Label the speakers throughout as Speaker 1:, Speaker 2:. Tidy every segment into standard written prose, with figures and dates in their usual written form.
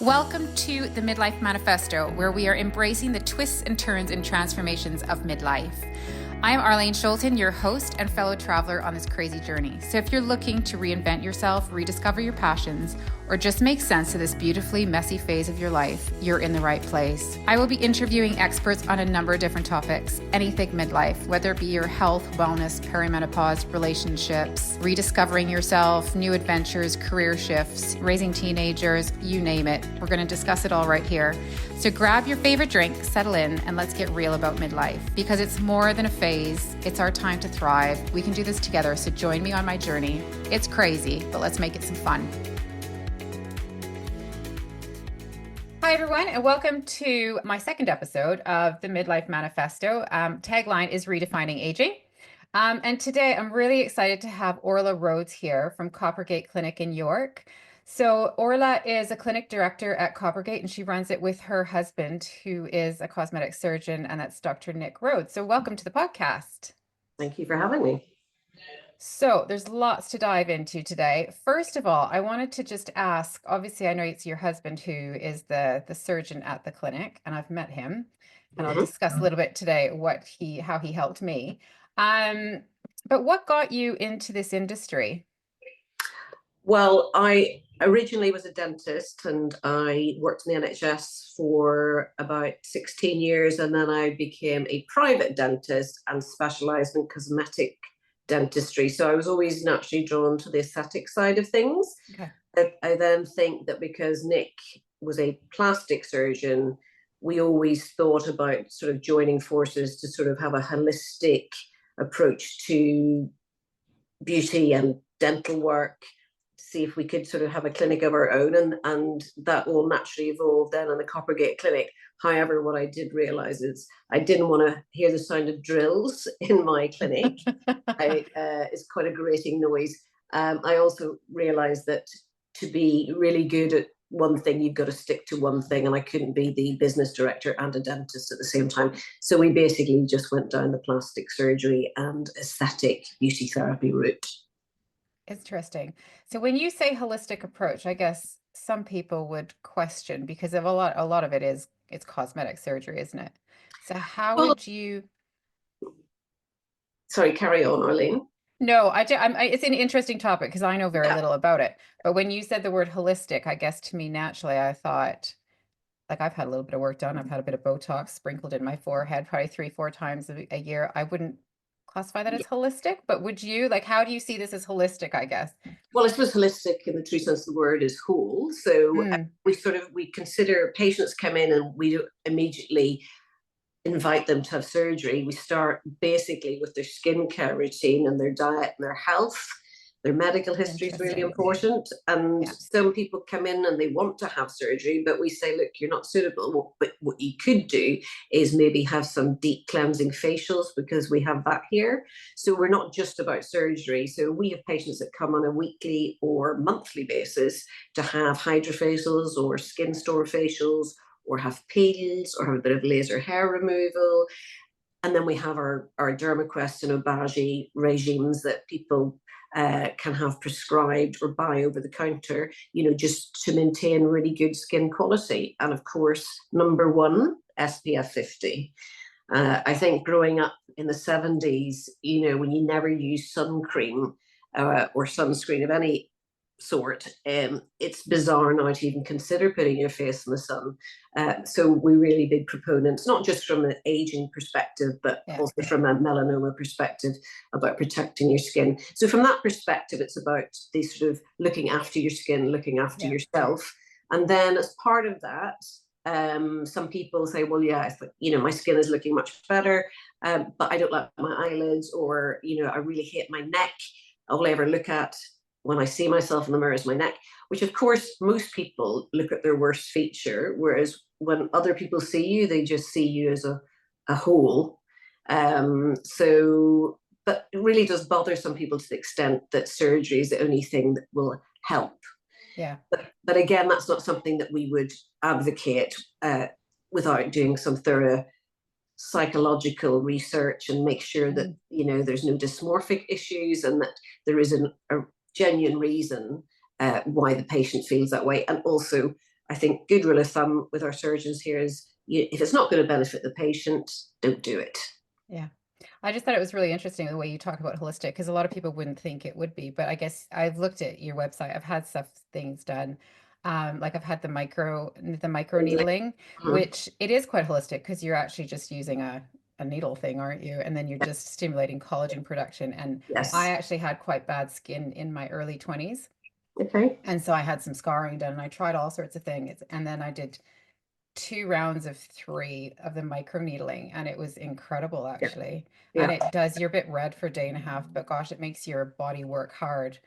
Speaker 1: Welcome to the Midlife Manifesto, where we are embracing the twists and turns and transformations of midlife. I am Arleen Scholten, your host and fellow traveler on this crazy journey. So if you're looking to reinvent yourself, rediscover your passions, or just make sense of this beautifully messy phase of your life, you're in the right place. I will be interviewing experts on a number of different topics, anything midlife, whether it be your health, wellness, perimenopause, relationships, rediscovering yourself, new adventures, career shifts, raising teenagers, you name it. We're going to discuss it all right here. So grab your favorite drink, settle in, and let's get real about midlife, because it's more than a phase. It's our time to thrive. We can do this together, so join me on my journey. It's crazy, but let's make it some fun. Hi, everyone, and welcome to my second episode of the Midlife Manifesto. Tagline is Redefining Aging. And today I'm really excited to have Orla Rhodes here from Coppergate Clinic in York. So Orla is a clinic director at Coppergate, and she runs it with her husband, who is a cosmetic surgeon, and that's Dr. Nick Rhodes. So welcome to the podcast.
Speaker 2: Thank you for having me.
Speaker 1: So there's lots to dive into today. First of all, I wanted to just ask, obviously I know it's your husband who is the surgeon at the clinic, and I've met him, and I'll discuss a little bit today how he helped me. But what got you into this industry?
Speaker 2: Well, I originally was a dentist, and I worked in the NHS for about 16 years, and then I became a private dentist and specialised in cosmetic dentistry. So I was always naturally drawn to the aesthetic side of things.
Speaker 1: Okay.
Speaker 2: I then think that because Nick was a plastic surgeon, we always thought about sort of joining forces to sort of have a holistic approach to beauty and dental work, see if we could sort of have a clinic of our own, and that all naturally evolved then in the Coppergate clinic. However, what I did realize is I didn't want to hear the sound of drills in my clinic. It's quite a grating noise. I also realized that to be really good at one thing, you've got to stick to one thing, and I couldn't be the business director and a dentist at the same time. So we basically just went down the plastic surgery and aesthetic beauty therapy route.
Speaker 1: Interesting. So when you say holistic approach, I guess some people would question, because of a lot of it's cosmetic surgery, isn't it? So how would you?
Speaker 2: Sorry, carry on, Arleen.
Speaker 1: No, it's an interesting topic because I know very little about it. But when you said the word holistic, I guess to me naturally, I thought, like, I've had a little bit of work done. I've had a bit of Botox sprinkled in my forehead, probably 3-4 times a year. I wouldn't classify that as holistic, but would you? Like, how do you see this as holistic, I guess?
Speaker 2: Well, I suppose holistic in the true sense of the word is whole. So we consider patients come in and we immediately invite them to have surgery. We start basically with their skincare routine and their diet and their health. Their medical history is really important. And some people come in and they want to have surgery, but we say, look, you're not suitable. But what you could do is maybe have some deep cleansing facials, because we have that here. So we're not just about surgery. So we have patients that come on a weekly or monthly basis to have hydrofacials or skin store facials, or have peels, or have a bit of laser hair removal. And then we have our DermaQuest and Obagi regimes that people can have prescribed or buy over the counter, just to maintain really good skin quality. And of course, number one, SPF 50. I think growing up in the 70s, when you never used sun cream or sunscreen of any sort, it's bizarre now to even consider putting your face in the sun. So we're really big proponents, not just from an aging perspective, but also from a melanoma perspective, about protecting your skin. So from that perspective, it's about the sort of looking after your skin, looking after yourself. And then as part of that, some people say, well, my skin is looking much better, but I don't like my eyelids, or, I really hate my neck. All I ever look at when I see myself in the mirror is my neck, which of course most people look at their worst feature, whereas when other people see you, they just see you as a whole. But it really does bother some people to the extent that surgery is the only thing that will help.
Speaker 1: Yeah.
Speaker 2: But again, that's not something that we would advocate without doing some thorough psychological research and make sure that, there's no dysmorphic issues, and that there is a genuine reason why the patient feels that way. And also, I think good rule of thumb with our surgeons here is, if it's not going to benefit the patient, don't do it.
Speaker 1: Yeah. I just thought it was really interesting the way you talk about holistic, because a lot of people wouldn't think it would be, but I guess I've looked at your website. I've had things done. Like I've had the micro needling,
Speaker 2: Mhm.
Speaker 1: which it is quite holistic because you're actually just using a needle thing, aren't you? And then you're just stimulating collagen production. And I
Speaker 2: Yes.
Speaker 1: actually had quite bad skin in my early 20s.
Speaker 2: Okay.
Speaker 1: And so I had some scarring done and I tried all sorts of things. And then I did 2 rounds of 3 of the microneedling, and it was incredible
Speaker 2: Yeah.
Speaker 1: actually. And
Speaker 2: Yeah.
Speaker 1: you're a bit red for a day and a half, but gosh, it makes your body work hard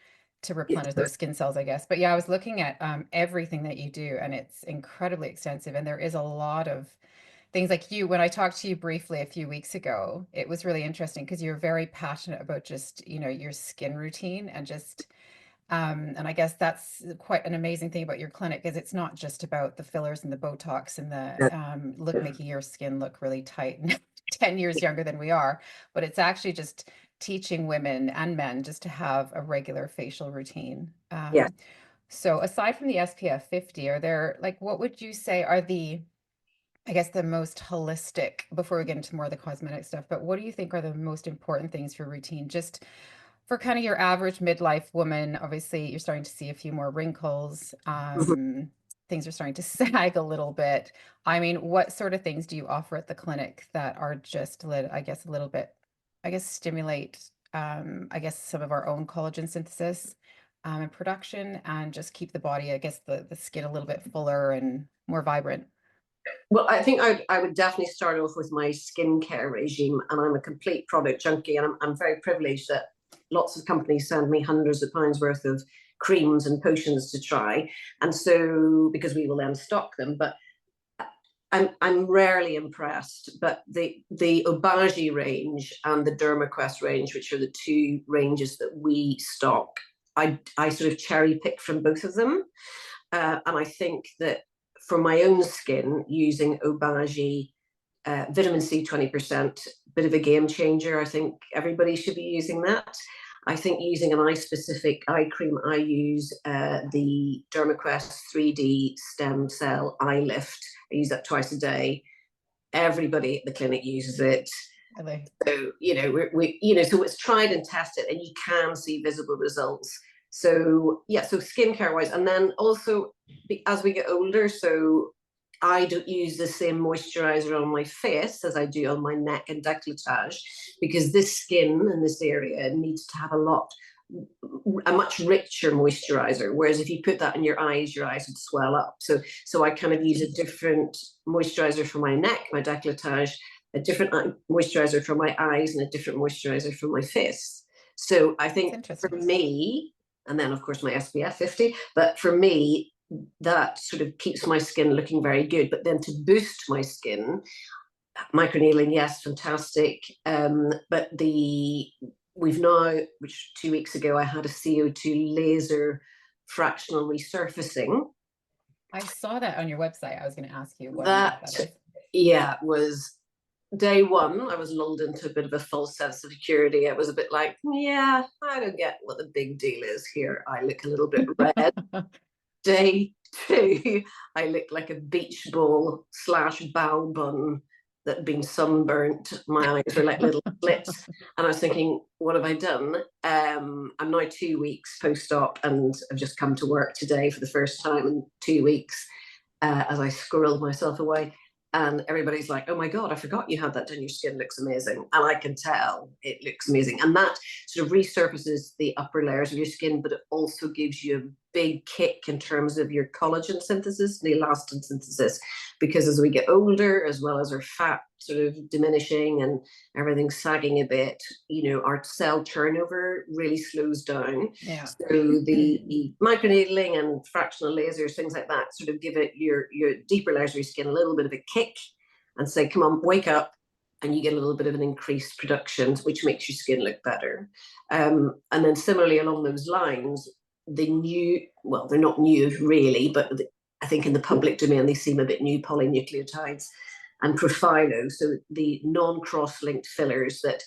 Speaker 1: to replenish
Speaker 2: Yes.
Speaker 1: those skin cells, I guess. But yeah, I was looking at everything that you do, and it's incredibly extensive. And there is a lot of things like when I talked to you briefly a few weeks ago, it was really interesting because you're very passionate about just, your skin routine and just and I guess that's quite an amazing thing about your clinic is it's not just about the fillers and the Botox and the making your skin look really tight and 10 years younger than we are, but it's actually just teaching women and men just to have a regular facial routine.
Speaker 2: Yes.
Speaker 1: So aside from the SPF 50, are there, like, what would you say are I guess the most holistic, before we get into more of the cosmetic stuff, but what do you think are the most important things for routine? Just for kind of your average midlife woman, obviously you're starting to see a few more wrinkles.
Speaker 2: Mhm.
Speaker 1: Things are starting to sag a little bit. I mean, what sort of things do you offer at the clinic that are just, I guess, a little bit, I guess, stimulate, I guess, some of our own collagen synthesis and production, and just keep the body, I guess, the skin a little bit fuller and more vibrant?
Speaker 2: Well, I think I would definitely start off with my skincare regime, and I'm a complete product junkie, and I'm very privileged that lots of companies send me hundreds of pounds worth of creams and potions to try, and so because we will then stock them. But I'm rarely impressed. But the Obagi range and the DermaQuest range, which are the two ranges that we stock, I sort of cherry pick from both of them, and I think that for my own skin, using Obagi vitamin C 20%, bit of a game changer. I think everybody should be using that. I think using an eye specific eye cream, I use the DermaQuest 3D Stem Cell Eye Lift. I use that twice a day. Everybody at the clinic uses it.
Speaker 1: Really?
Speaker 2: So, so it's tried and tested, and you can see visible results. So, yeah, so skincare wise. And then also, as we get older, so I don't use the same moisturizer on my face as I do on my neck and décolletage, because this skin in this area needs to have a much richer moisturizer. Whereas if you put that in your eyes would swell up. So I kind of use a different moisturizer for my neck, my décolletage, a different moisturizer for my eyes, and a different moisturizer for my face. So I
Speaker 1: That's
Speaker 2: think for
Speaker 1: interesting.
Speaker 2: me, and then of course my SPF 50, but for me, that sort of keeps my skin looking very good. But then to boost my skin, microneedling, yes, fantastic. But we've now, which 2 weeks ago, I had a CO2 laser fractional resurfacing.
Speaker 1: I saw that on your website. I was going to ask you what on earth
Speaker 2: That,
Speaker 1: that is.
Speaker 2: yeah, was day one. I was lulled into a bit of a false sense of security. I was a bit like, yeah, I don't get what the big deal is here. I look a little bit red. Day two, I looked like a beach ball / bow bun that had been sunburnt. My eyes were like little slits. And I was thinking, what have I done? I'm now 2 weeks post-op, and I've just come to work today for the first time in 2 weeks, as I squirreled myself away. And everybody's like, oh my God, I forgot you had that done. Your skin looks amazing. And I can tell it looks amazing. And that sort of resurfaces the upper layers of your skin, but it also gives you a big kick in terms of your collagen synthesis and elastin synthesis. Because as we get older, as well as our fat sort of diminishing and everything sagging a bit, our cell turnover really slows down.
Speaker 1: Yeah.
Speaker 2: So the microneedling and fractional lasers, things like that, sort of give it your deeper layers of your skin a little bit of a kick and say, come on, wake up. And you get a little bit of an increased production, which makes your skin look better. And then similarly along those lines, they're not new really, but I think in the public domain, they seem a bit new, polynucleotides and Profilo. So the non-cross-linked fillers that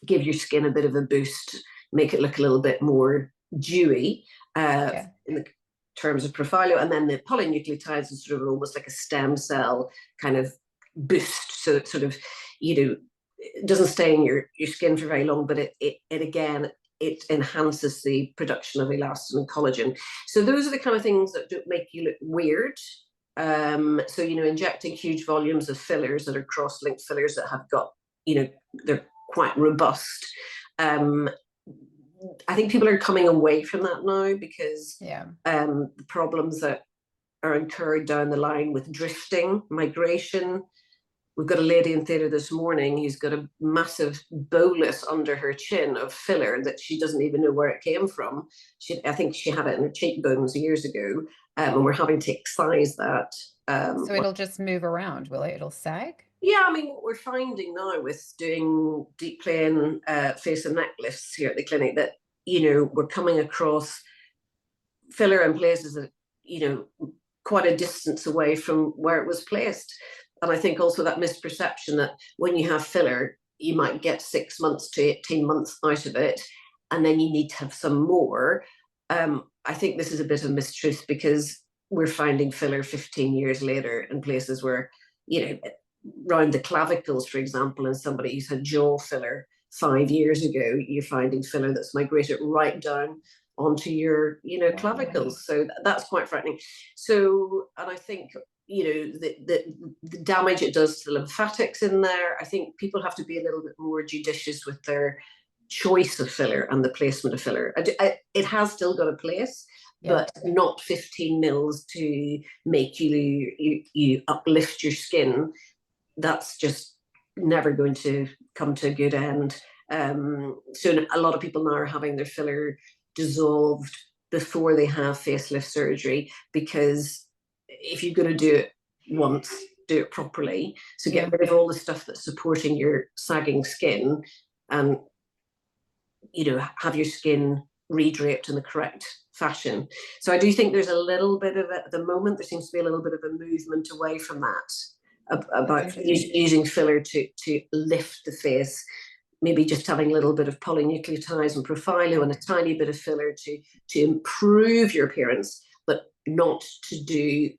Speaker 2: give your skin a bit of a boost, make it look a little bit more dewy.
Speaker 1: Yeah.
Speaker 2: terms of Profilo, and then the polynucleotides is sort of almost like a stem cell kind of boost. So it sort of, it doesn't stay in your skin for very long, but it again, it enhances the production of elastin and collagen. So those are the kind of things that don't make you look weird. So, injecting huge volumes of fillers that are cross-linked fillers that have got, they're quite robust. I think people are coming away from that now because the problems that are incurred down the line with drifting, migration. We've got a lady in theatre this morning who's got a massive bolus under her chin of filler that she doesn't even know where it came from. I think she had it in her cheekbones years ago, and we're having to excise that.
Speaker 1: So it'll just move around, will it? It'll sag?
Speaker 2: Yeah, I mean, what we're finding now with doing deep plane face and neck lifts here at the clinic that, we're coming across filler in places that, quite a distance away from where it was placed. And I think also that misperception that when you have filler, you might get 6 months to 18 months out of it, and then you need to have some more. I think this is a bit of mistruth because we're finding filler 15 years later in places where, around the clavicles, for example, and somebody who's had jaw filler 5 years ago, you're finding filler that's migrated right down onto your, clavicles. So that's quite frightening. So, and I think, the damage it does to the lymphatics in there, I think people have to be a little bit more judicious with their choice of filler and the placement of filler. It has still got a place, but not 15 mils to make you uplift your skin. That's just never going to come to a good end. So a lot of people now are having their filler dissolved before they have facelift surgery, because if you're going to do it once, do it properly. So get rid of all the stuff that's supporting your sagging skin, and have your skin redraped in the correct fashion. So I do think there's a little bit of it at the moment. There seems to be a little bit of a movement away from that, about using filler to lift the face, maybe just having a little bit of polynucleotides and Profilo and a tiny bit of filler to improve your appearance, but not to do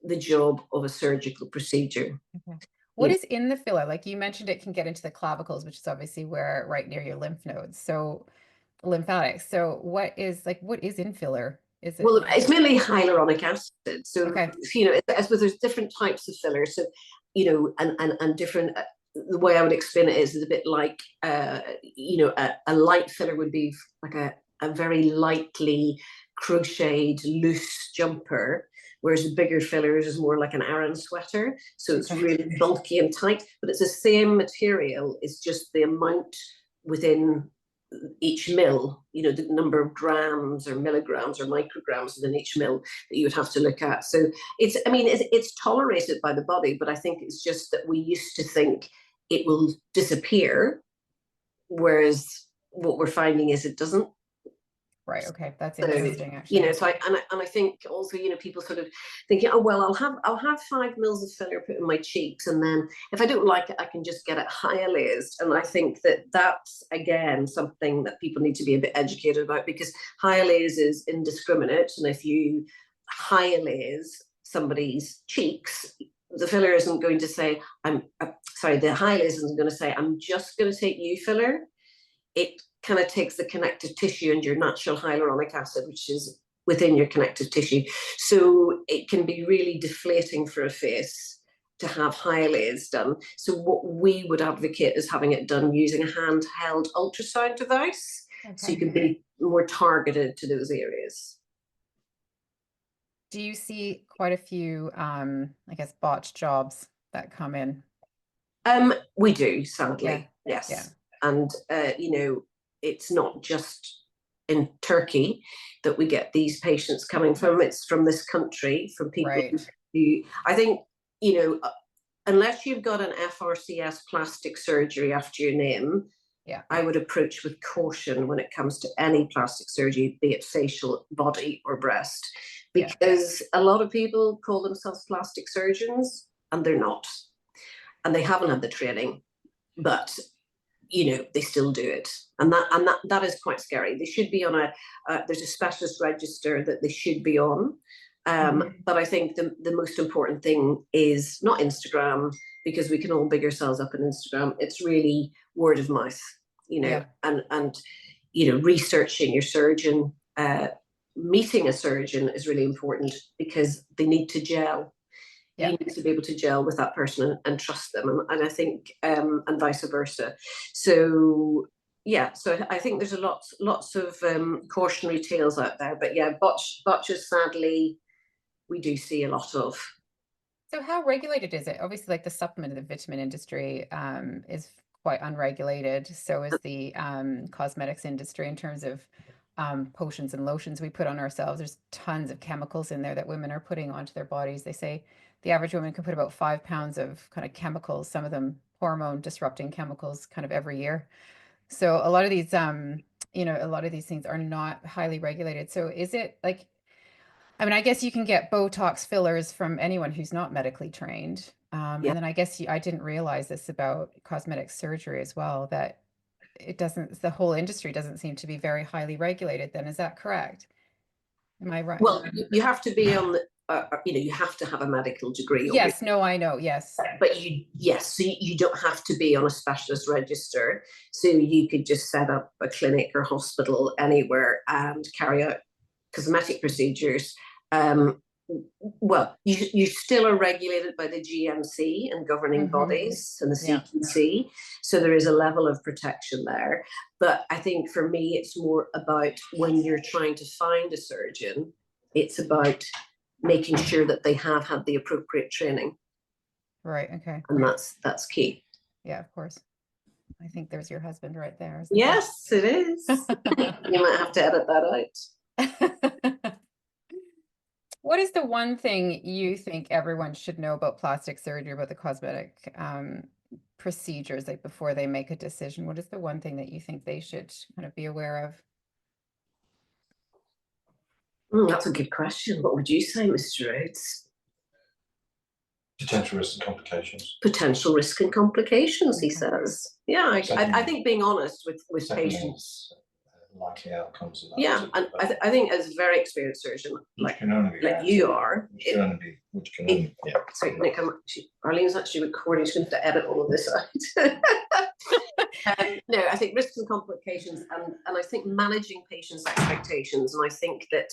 Speaker 2: the job of a surgical procedure.
Speaker 1: Okay. What is in the filler? Like you mentioned, it can get into the clavicles, which is obviously where right near your lymph nodes. So lymphatics. So what is in filler? Is it?
Speaker 2: Well, it's mainly hyaluronic acid. So, I suppose there's different types of filler. So, and different, the way I would explain it is a bit like, a light filler would be like a very lightly crocheted loose jumper, whereas a bigger filler is more like an Aran sweater. So it's really bulky and tight, but it's the same material. It's just the amount within each mil, the number of grams or milligrams or micrograms within each mil that you would have to look at. So it's tolerated by the body, but I think it's just that we used to think it will disappear, whereas what we're finding is it doesn't.
Speaker 1: Right. Okay. That's interesting, actually.
Speaker 2: So I think also, people sort of thinking, oh, well, I'll have 5 mils of filler put in my cheeks, and then if I don't like it, I can just get it hyalase. And I think that's, again, something that people need to be a bit educated about, because hyalase is indiscriminate. And if you hyalase somebody's cheeks, the filler isn't going to say, the hyalase isn't going to say, I'm just going to take you filler. It kind of takes the connective tissue and your natural hyaluronic acid, which is within your connective tissue. So it can be really deflating for a face to have hyalase done. So what we would advocate is having it done using a handheld ultrasound device. Okay. So you can be more targeted to those areas.
Speaker 1: Do you see quite a few, botched jobs that come in?
Speaker 2: We do, sadly.
Speaker 1: Yeah.
Speaker 2: Yes.
Speaker 1: Yeah.
Speaker 2: And, it's not just in Turkey that we get these patients coming from. It's from this country, from people who, I think, unless you've got an FRCS plastic surgery after your name, I would approach with caution when it comes to any plastic surgery, be it facial, body or breast, because a lot of people call themselves plastic surgeons and they're not, and they haven't had the training. But they still do it, and that is quite scary. They should be on there's a specialist register that they should be on. But I think the most important thing is not Instagram, because we can all big ourselves up on Instagram. It's really word of mouth, and researching your surgeon, meeting a surgeon is really important, because they need to gel. You need to be able to gel with that person and trust them, and I think and vice versa. So so I think there's lots of cautionary tales out there, but botches sadly we do see a lot of.
Speaker 1: So how regulated is it? Obviously, like the supplement and the vitamin industry is quite unregulated. So is the cosmetics industry in terms of potions and lotions we put on ourselves. There's tons of chemicals in there that women are putting onto their bodies. They say the average woman can put about 5 pounds of kind of chemicals, some of them hormone disrupting chemicals, kind of every year. So a lot of these, a lot of these things are not highly regulated. So is it like, I mean, I guess you can get Botox fillers from anyone who's not medically trained. And then I guess I didn't realize this about cosmetic surgery as well, that the whole industry doesn't seem to be very highly regulated then. Is that correct? Am I right?
Speaker 2: Well, you have to be on you have to have a medical degree.
Speaker 1: Yes, no, I know, yes.
Speaker 2: But so you don't have to be on a specialist register. So you could just set up a clinic or hospital anywhere and carry out cosmetic procedures. Well, you still are regulated by the GMC and governing bodies and the CQC, so there is a level of protection there. But I think for me, it's more about when you're trying to find a surgeon, it's about making sure that they have had the appropriate training.
Speaker 1: Right. Okay.
Speaker 2: And that's key.
Speaker 1: Yeah, of course. I think there's your husband right there.
Speaker 2: Yes, it is. You might have to edit that out.
Speaker 1: What is the one thing you think everyone should know about plastic surgery, about the cosmetic procedures, like before they make a decision? What is the one thing that you think they should kind of be aware of?
Speaker 2: That's a good question. What would you say, Mr. Rhodes?
Speaker 3: Potential risks and complications.
Speaker 2: Potential risk and complications, he says. Yeah, I think being honest with patients.
Speaker 3: Likely outcomes of that.
Speaker 2: Yeah, and I think as a very experienced surgeon, like you are,
Speaker 3: which can only be.
Speaker 2: Sorry, Nick, Arleen's actually recording. She's going to have to edit all of this out. No, I think risks and complications, and I think managing patients' expectations, and I think that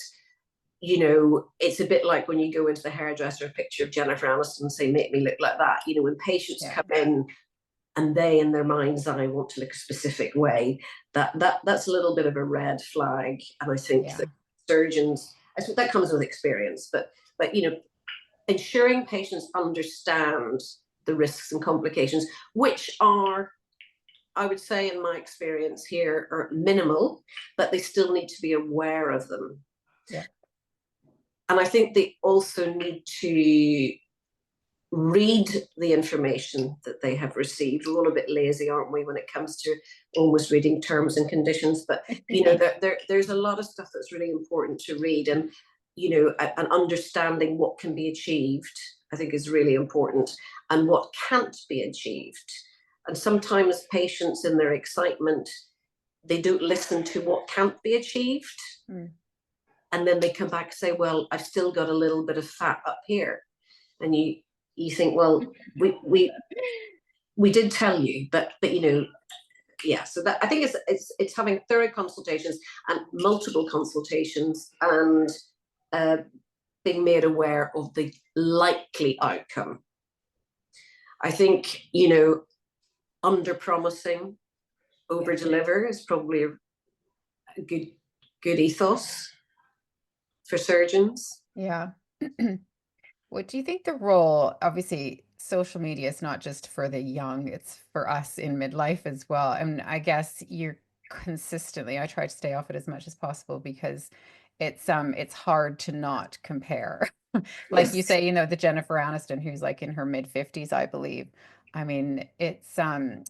Speaker 2: it's a bit like when you go into the hairdresser, a picture of Jennifer Aniston and say, make me look like that. When patients come in and they, in their mind's eye, want to look a specific way, that's a little bit of a red flag. And I think that surgeons, I think that comes with experience, but ensuring patients understand the risks and complications, which are, I would say in my experience here, are minimal, but they still need to be aware of them.
Speaker 1: Yeah.
Speaker 2: And I think they also need to read the information that they have received. We're all a bit lazy, aren't we, when it comes to almost reading terms and conditions? But there's a lot of stuff that's really important to read, and and understanding what can be achieved, I think, is really important, and what can't be achieved. And sometimes patients, in their excitement, they don't listen to what can't be achieved. And then they come back and say, well, I've still got a little bit of fat up here. And you think, well, we did tell you, but so that I think it's having thorough consultations and multiple consultations, and being made aware of the likely outcome. I think, under promising, over deliver is probably a good ethos for surgeons.
Speaker 1: Yeah. What do you think the role, obviously social media is not just for the young, it's for us in midlife as well. And I guess you're consistently, I try to stay off it as much as possible, because it's hard to not compare. Like you say, the Jennifer Aniston, who's like in her mid-50s, I believe. I mean, it's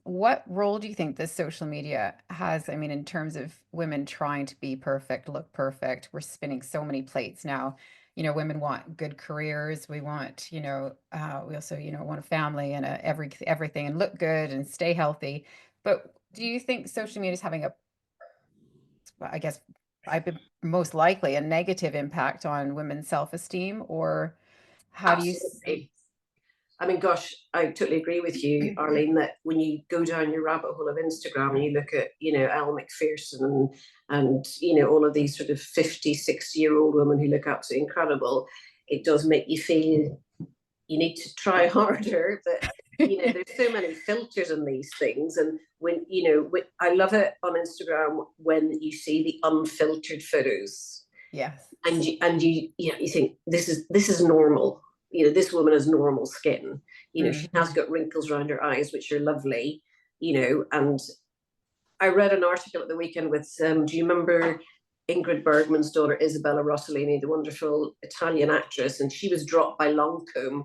Speaker 1: what role do you think this social media has? I mean, in terms of women trying to be perfect, look perfect, we're spinning so many plates now. Women want good careers. We want, we also, want a family and everything, and look good and stay healthy. But Do you think social media is having I guess, I've been most likely a negative impact on women's self-esteem, or how do you?
Speaker 2: Absolutely. I mean, gosh, I totally agree with you, Arlene, that when you go down your rabbit hole of Instagram and you look at, Elle McPherson and all of these sort of 50, 60-year-old women who look absolutely incredible, it does make you feel you need to try harder. But, there's so many filters in these things. And I love it on Instagram when you see the unfiltered photos.
Speaker 1: Yes.
Speaker 2: And you think this is normal. This woman has normal skin. She has got wrinkles around her eyes, which are lovely. And I read an article at the weekend with, do you remember Ingrid Bergman's daughter, Isabella Rossellini, the wonderful Italian actress? And she was dropped by Lancôme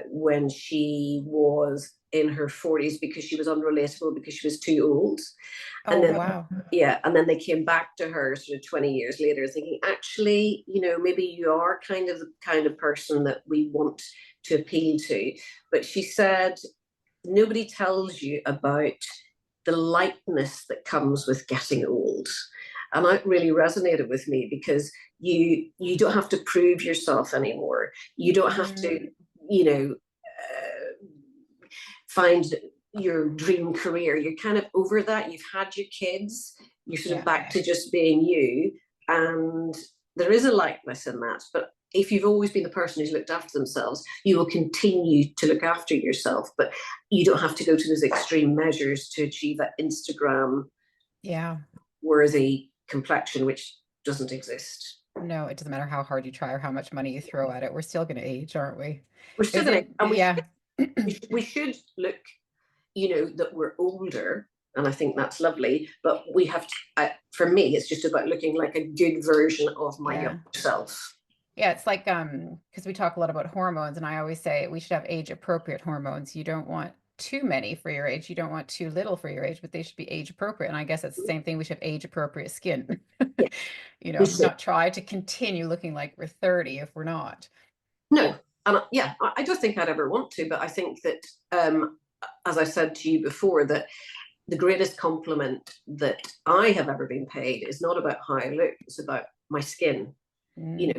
Speaker 2: when she was in her 40s because she was unrelatable, because she was too old.
Speaker 1: Oh, and then, wow.
Speaker 2: Yeah. And then they came back to her sort of 20 years later thinking, actually, maybe you are the kind of person that we want to appeal to. But she said, nobody tells you about the lightness that comes with getting old. And that really resonated with me, because you don't have to prove yourself anymore. You don't have to, find your dream career. You're kind of over that. You've had your kids. You're sort of back to just being you. And there is a lightness in that. But if you've always been the person who's looked after themselves, you will continue to look after yourself. But you don't have to go to those extreme measures to achieve that Instagram worthy complexion, which doesn't exist.
Speaker 1: No, it doesn't matter how hard you try or how much money you throw at it. We're still going to age, aren't we?
Speaker 2: We're still going to, we should look, that we're older, and I think that's lovely. But we have to, for me, it's just about looking like a good version of my younger self.
Speaker 1: Yeah, it's like, because we talk a lot about hormones, and I always say we should have age-appropriate hormones. You don't want too many for your age. You don't want too little for your age, but they should be age-appropriate. And I guess it's the same thing. We should have age-appropriate skin. Not try to continue looking like we're 30 if we're not.
Speaker 2: No. And I don't think I'd ever want to, but I think that, as I said to you before, that the greatest compliment that I have ever been paid is not about how I look, it's about my skin.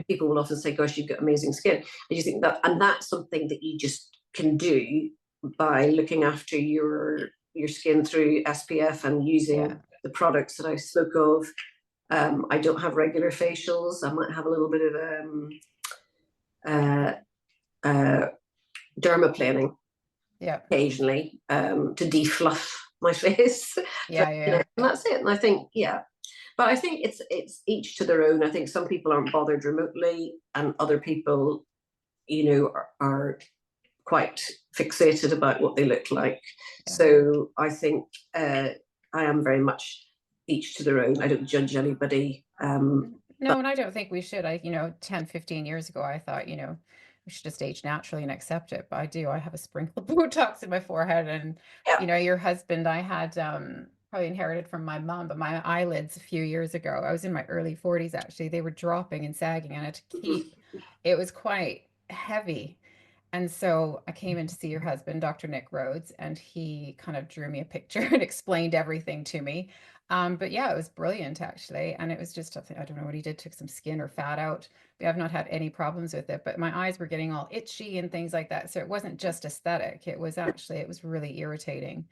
Speaker 2: People will often say, gosh, you've got amazing skin. And you think that, and that's something that you just can do by looking after your skin through SPF and using the products that I spoke of. I don't have regular facials. I might have a little bit of dermaplaning occasionally to defluff my face. And that's it. And I think, but I think it's each to their own. I think some people aren't bothered remotely, and other people, are quite fixated about what they look like. So I think I am very much each to their own. I don't judge anybody.
Speaker 1: No, and I don't think we should. 10, 15 years ago, I thought, we should just age naturally and accept it. But I have a sprinkle of Botox in my forehead. And, your husband, I had probably inherited from my mom, but my eyelids a few years ago, I was in my early 40s, actually, they were dropping and sagging, and I had to keep, it was quite heavy. And so I came in to see your husband, Dr. Nick Rhodes, and he kind of drew me a picture and explained everything to me. But it was brilliant, actually. And it was just, I don't know what he did, took some skin or fat out. But I've not had any problems with it. But my eyes were getting all itchy and things like that. So it wasn't just aesthetic. It was really irritating.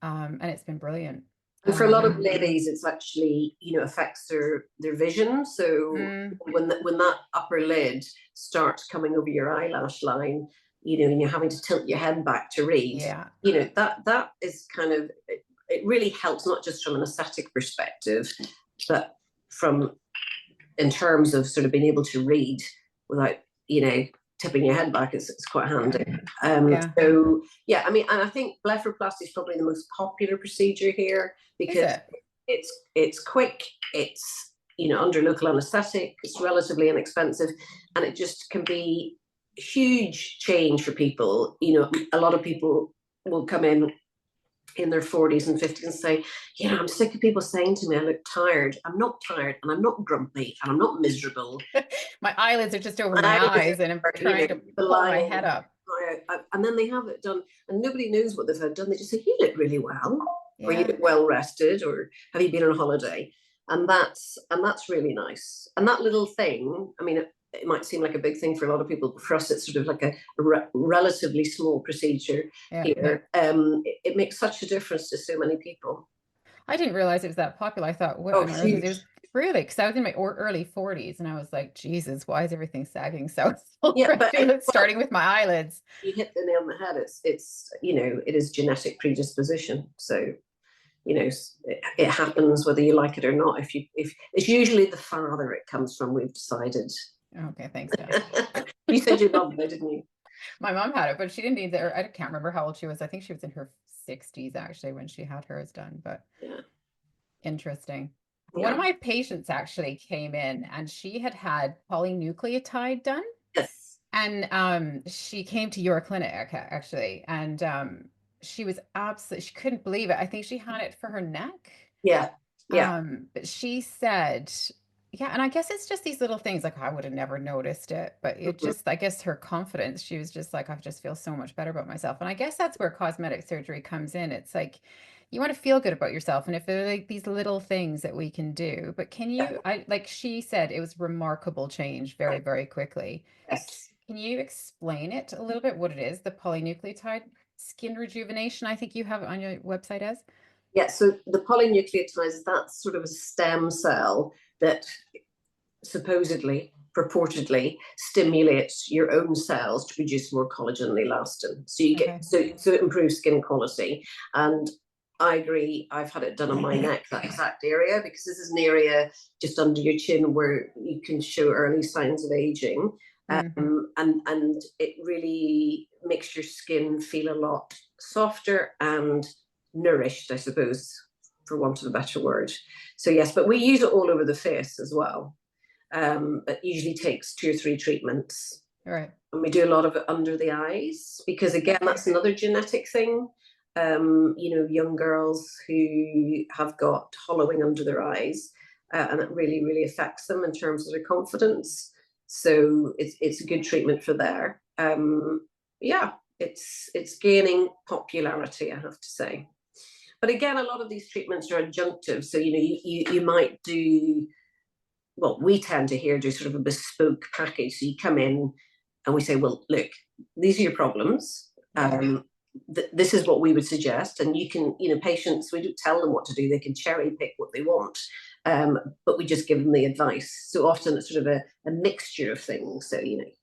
Speaker 1: And it's been brilliant.
Speaker 2: And for a lot of ladies, it's actually, affects their vision. So when that upper lid starts coming over your eyelash line, and you're having to tilt your head back to read, that is kind of, it really helps, not just from an aesthetic perspective, but in terms of sort of being able to read without, tipping your head back. It's quite handy. So I mean, and I think blepharoplasty is probably the most popular procedure here, because it's quick, it's under local anesthetic, it's relatively inexpensive, and it just can be a huge change for people. A lot of people will come in their 40s and 50s and say, I'm sick of people saying to me I look tired. I'm not tired, and I'm not grumpy, and I'm not miserable.
Speaker 1: My eyelids are just over my eyes, and I'm trying to pull my head up.
Speaker 2: And then they have it done, and nobody knows what they've had done. They just say, you look really well. Or you well rested, or have you been on holiday? And that's really nice. And that little thing, I mean, it might seem like a big thing for a lot of people, but for us, it's sort of like a relatively small procedure here. It makes such a difference to so many people.
Speaker 1: I didn't realize it was that popular. I thought, what on earth? It was really, because I was in my early 40s and I was like, Jesus, why is everything sagging so?
Speaker 2: Yeah, but
Speaker 1: starting with my eyelids.
Speaker 2: You hit the nail on the head. It's it is genetic predisposition. So it happens whether you like it or not. If it's usually the father it comes from, we've decided.
Speaker 1: Okay, thanks, Dad.
Speaker 2: You said your mom though, didn't you?
Speaker 1: My mom had it, but she didn't either. I can't remember how old she was. I think she was in her 60s actually when she had hers done, but interesting. One of my patients actually came in and she had polynucleotide done.
Speaker 2: Yes.
Speaker 1: And she came to your clinic actually, and she was she couldn't believe it. I think she had it for her neck.
Speaker 2: Yeah.
Speaker 1: But she said, yeah, and I guess it's just these little things, like I would have never noticed it, but it just, I guess her confidence, she was just like, I just feel so much better about myself. And I guess that's where cosmetic surgery comes in. It's like, you want to feel good about yourself. And if there are like these little things that we can do, but can you, like she said, it was remarkable change very, very quickly.
Speaker 2: Yes.
Speaker 1: Can you explain it a little bit, what it is, the polynucleotide skin rejuvenation, I think you have it on your website as?
Speaker 2: Yeah, so the polynucleotides, that's sort of a stem cell that supposedly, purportedly, stimulates your own cells to produce more collagen and elastin. So you get so it improves skin quality. And I agree, I've had it done on my neck, that exact area, because this is an area just under your chin where you can show early signs of aging. And it really makes your skin feel a lot softer and nourished, I suppose, for want of a better word. So yes, but we use it all over the face as well. It usually takes 2 or 3 treatments.
Speaker 1: Right.
Speaker 2: And we do a lot of it under the eyes, because again, that's another genetic thing. Young girls who have got hollowing under their eyes, and it really, really affects them in terms of their confidence. So it's a good treatment for there. It's gaining popularity, I have to say. But again, a lot of these treatments are adjunctive. So you might do, well, we tend to here do sort of a bespoke package. So you come in and we say, well, look, these are your problems. This is what we would suggest. And you can, patients, we don't tell them what to do. They can cherry pick what they want. But we just give them the advice. So often it's sort of a mixture of things. So,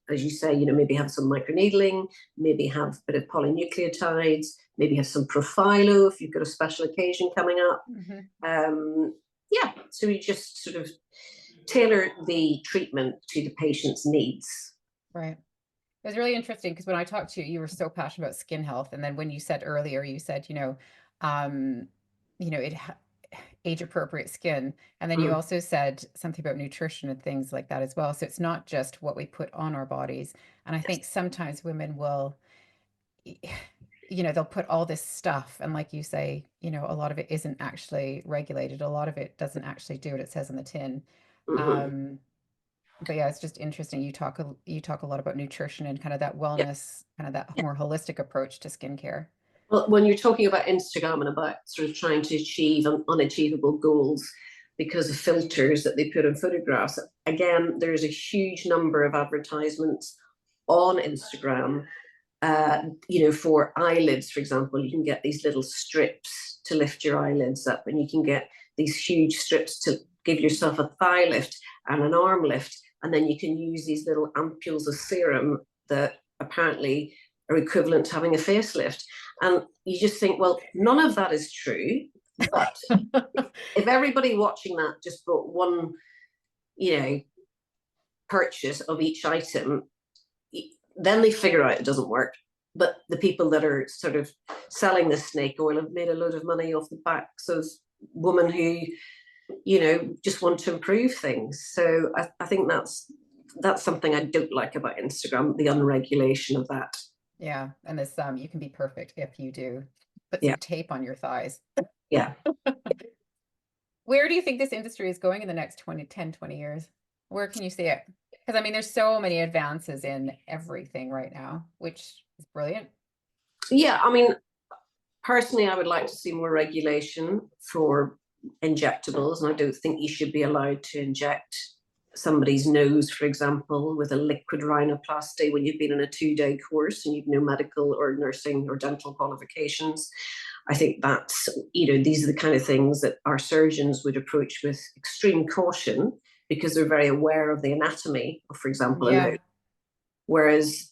Speaker 2: as you say, maybe have some microneedling, maybe have a bit of polynucleotides, maybe have some Profilo if you've got a special occasion coming up. So we just sort of tailor the treatment to the patient's needs.
Speaker 1: Right. It was really interesting because when I talked to you, you were so passionate about skin health. And then when you said earlier, you said, age appropriate skin. And then you also said something about nutrition and things like that as well. So it's not just what we put on our bodies. And I think sometimes women will, they'll put all this stuff. And like you say, a lot of it isn't actually regulated. A lot of it doesn't actually do what it says on the tin. But yeah, it's just interesting. You talk a lot about nutrition and kind of that wellness, kind of that more holistic approach to skincare.
Speaker 2: Well, when you're talking about Instagram and about sort of trying to achieve unachievable goals because of filters that they put in photographs, again, there's a huge number of advertisements on Instagram. For eyelids, for example, you can get these little strips to lift your eyelids up, and you can get these huge strips to give yourself a thigh lift and an arm lift. And then you can use these little ampules of serum that apparently are equivalent to having a facelift. And you just think, well, none of that is true. But if everybody watching that just bought one, purchase of each item, then they figure out it doesn't work. But the people that are sort of selling this snake oil have made a load of money off the backs of women who just want to improve things. So I think that's something I don't like about Instagram, the unregulation of that.
Speaker 1: Yeah. And this, you can be perfect if you do put some tape on your thighs.
Speaker 2: Yeah.
Speaker 1: Where do you think this industry is going in the next 10, 20 years? Where can you see it? Because there's so many advances in everything right now, which is brilliant.
Speaker 2: Yeah. personally, I would like to see more regulation for injectables, and I don't think you should be allowed to inject somebody's nose, for example, with a liquid rhinoplasty when you've been in a 2-day course and you've no medical or nursing or dental qualifications. I think that's, these are the kind of things that our surgeons would approach with extreme caution because they're very aware of the anatomy of, for example, a nose. Whereas,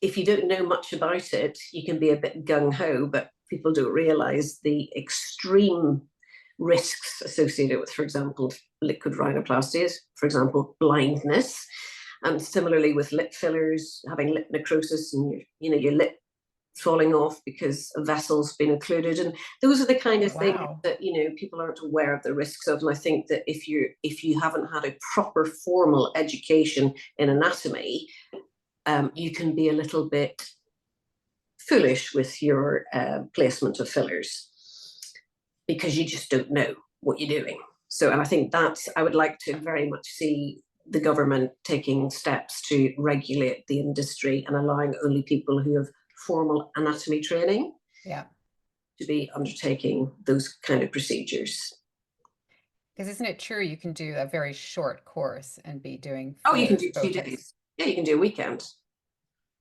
Speaker 2: if you don't know much about it, you can be a bit gung-ho, but people don't realize the extreme risks associated with, for example, liquid rhinoplasty, for example, blindness, and similarly with lip fillers, having lip necrosis and your lip falling off because a vessel's been occluded, and those are the kind of things that people aren't aware of the risks of. And I think that if you haven't had a proper formal education in anatomy, you can be a little bit foolish with your placement of fillers because you just don't know what you're doing. So, and I think I would like to very much see the government taking steps to regulate the industry and allowing only people who have formal anatomy training to be undertaking those kind of procedures.
Speaker 1: Because isn't it true you can do a very short course and be doing
Speaker 2: you can do 2 days. Yeah, you can do a weekend.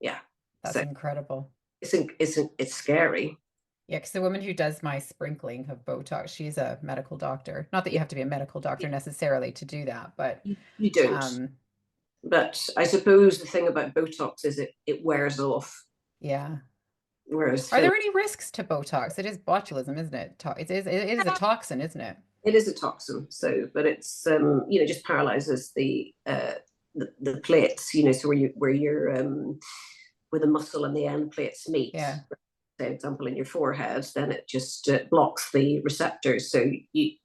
Speaker 2: Yeah.
Speaker 1: That's incredible.
Speaker 2: It's scary.
Speaker 1: Yeah, because the woman who does my sprinkling of Botox, she's a medical doctor. Not that you have to be a medical doctor necessarily to do that, but
Speaker 2: you don't. But I suppose the thing about Botox is it wears off.
Speaker 1: Yeah.
Speaker 2: Whereas
Speaker 1: are there any risks to Botox? It is botulism, isn't it? It is a toxin, isn't it?
Speaker 2: It is a toxin. So, but it's just paralyzes the plates. So where the muscle and the end plates meet.
Speaker 1: Yeah.
Speaker 2: For example, in your forehead, then it just blocks the receptors. So the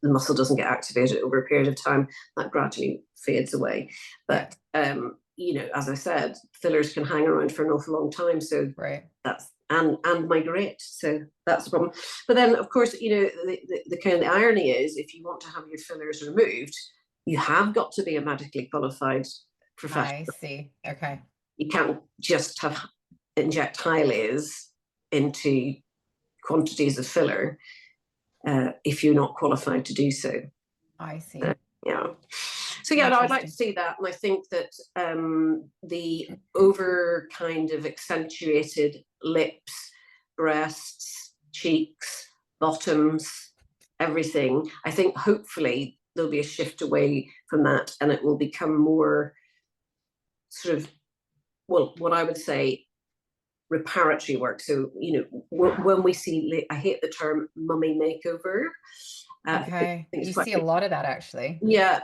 Speaker 2: muscle doesn't get activated over a period of time. That gradually fades away. But as I said, fillers can hang around for an awful long time. So that's and migrate. So that's the problem. But then, of course, the kind of the irony is, if you want to have your fillers removed, you have got to be a medically qualified professional.
Speaker 1: I see. Okay.
Speaker 2: You can't just inject Hyleas into quantities of filler if you're not qualified to do so.
Speaker 1: I see.
Speaker 2: So no, I'd like to see that, and I think that the over kind of accentuated lips, breasts, cheeks, bottoms, everything, I think hopefully there'll be a shift away from that, and it will become more sort of, well, what I would say, reparatory work. So, when we see, I hate the term mummy makeover.
Speaker 1: You see a lot of that, actually.
Speaker 2: Yeah,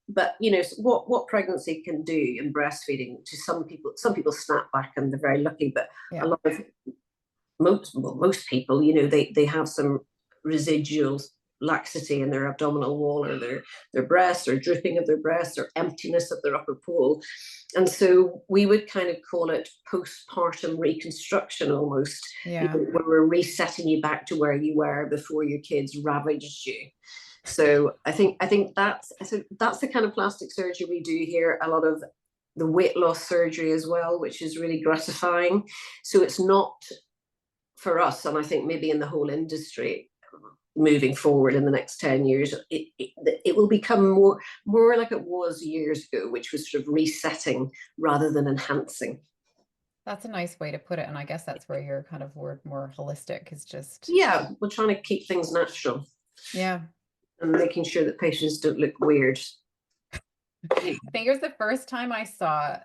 Speaker 2: but what pregnancy can do in breastfeeding to some people snap back and they're very lucky, but a lot of most people, they have some residual laxity in their abdominal wall, or their breasts, or drooping of their breasts, or emptiness of their upper pole. And so we would kind of call it postpartum reconstruction almost, where we're resetting you back to where you were before your kids ravaged you. So I think that's the kind of plastic surgery we do here. A lot of the weight loss surgery as well, which is really gratifying. So it's not for us, and I think maybe in the whole industry, moving forward in the next 10 years, it will become more like it was years ago, which was sort of resetting rather than enhancing.
Speaker 1: That's a nice way to put it, and I guess that's where your kind of word more holistic is just...
Speaker 2: we're trying to keep things natural.
Speaker 1: And
Speaker 2: making sure that patients don't look weird.
Speaker 1: I think it was the first time I saw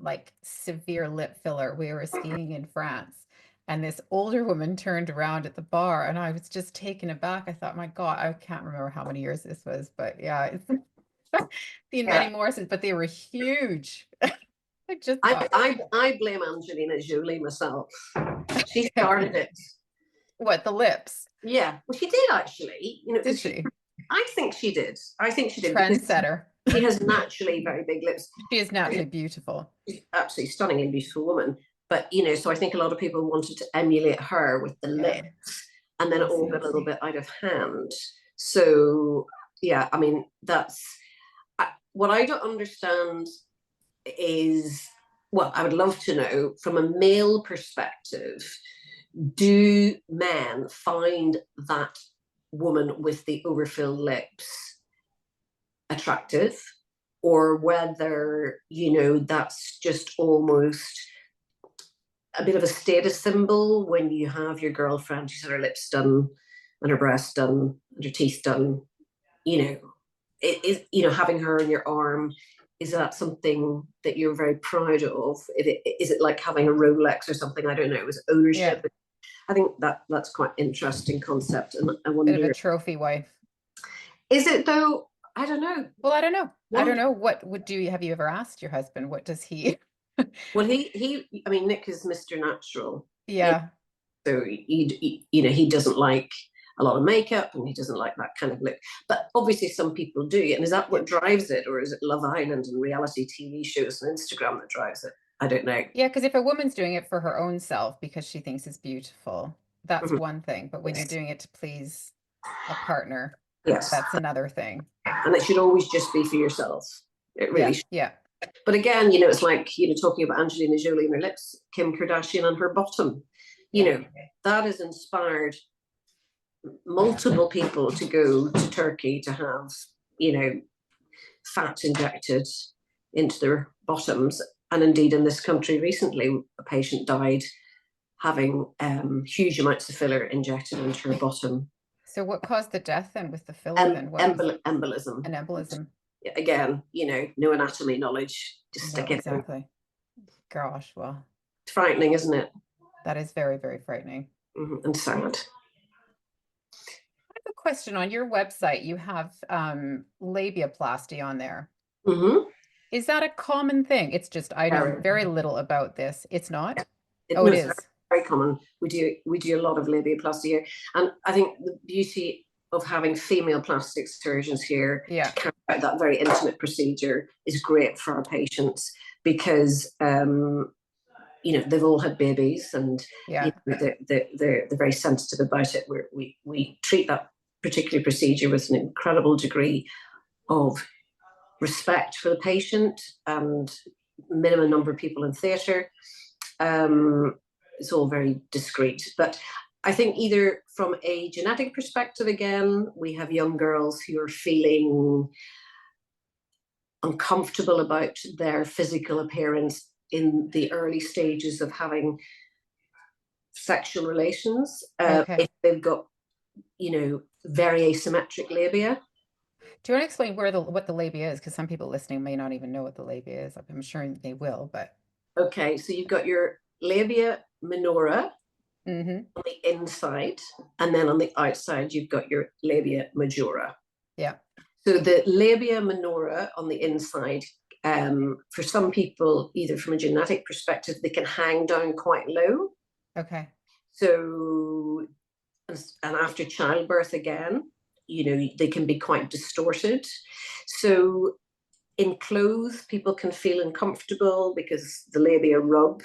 Speaker 1: like severe lip filler. We were skiing in France, and this older woman turned around at the bar, and I was just taken aback. I thought, my God, I can't remember how many years this was, but it's been many more since, but they were huge.
Speaker 2: I blame Angelina Jolie myself. She started it.
Speaker 1: What, the lips?
Speaker 2: Yeah, well, she did actually.
Speaker 1: Did she?
Speaker 2: I think she did.
Speaker 1: Trendsetter.
Speaker 2: She has naturally very big lips.
Speaker 1: She is naturally beautiful.
Speaker 2: She's absolutely stunningly beautiful woman. But, so I think a lot of people wanted to emulate her with the lips, and then it all got a little bit out of hand. So, I mean, that's what I don't understand is well, I would love to know from a male perspective, do men find that woman with the overfilled lips attractive, or whether, that's just almost a bit of a status symbol when you have your girlfriend who's had her lips done and her breasts done and her teeth done, having her on your arm, is that something that you're very proud of? Is it like having a Rolex or something? I don't know. Is it ownership? Yeah. I think that's quite interesting concept, and I wonder.
Speaker 1: Bit of a trophy wife.
Speaker 2: Is it though? I don't know.
Speaker 1: Well, I don't know. I don't know. What would have you ever asked your husband? What does he?
Speaker 2: Well, I mean, Nick is Mr. Natural.
Speaker 1: Yeah.
Speaker 2: So he doesn't like a lot of makeup, and he doesn't like that kind of look. But obviously some people do. And is that what drives it? Or is it Love Island and reality TV shows and Instagram that drives it? I don't know.
Speaker 1: Yeah, because if a woman's doing it for her own self because she thinks it's beautiful, that's one thing. But when you're doing it to please a partner, that's another thing.
Speaker 2: And it should always just be for yourself. It really should.
Speaker 1: Yeah.
Speaker 2: But again, it's like, talking about Angelina Jolie and her lips, Kim Kardashian and her bottom, that has inspired multiple people to go to Turkey to have, fat injected into their bottoms. And indeed, in this country recently, a patient died having huge amounts of filler injected into her bottom.
Speaker 1: So what caused the death then with the filler?
Speaker 2: Embolism.
Speaker 1: An embolism.
Speaker 2: Again, no anatomy knowledge. Just stick it
Speaker 1: exactly. Gosh, well.
Speaker 2: It's frightening, isn't it?
Speaker 1: That is very, very frightening.
Speaker 2: And sad.
Speaker 1: I have a question. On your website, you have labiaplasty on there.
Speaker 2: Mm-hmm.
Speaker 1: Is that a common thing? It's just, I know very little about this. It's not?
Speaker 2: It is. Very common. We do a lot of labiaplasty here. And I think the beauty of having female plastic surgeons here to carry out that very intimate procedure is great for our patients, because they've all had babies, and they're very sensitive about it. We treat that particular procedure with an incredible degree of respect for the patient and minimum number of people in theatre. It's all very discreet. But I think either from a genetic perspective, again, we have young girls who are feeling uncomfortable about their physical appearance in the early stages of having sexual relations. If they've got, very asymmetric labia.
Speaker 1: Do you want to explain what the labia is? Because some people listening may not even know what the labia is. I'm sure they will, but.
Speaker 2: Okay, so you've got your labia minora on the inside, and then on the outside you've got your labia majora.
Speaker 1: Yeah.
Speaker 2: So the labia minora on the inside, for some people, either from a genetic perspective, they can hang down quite low.
Speaker 1: Okay.
Speaker 2: So, and after childbirth again, they can be quite distorted. So in clothes, people can feel uncomfortable because the labia rub,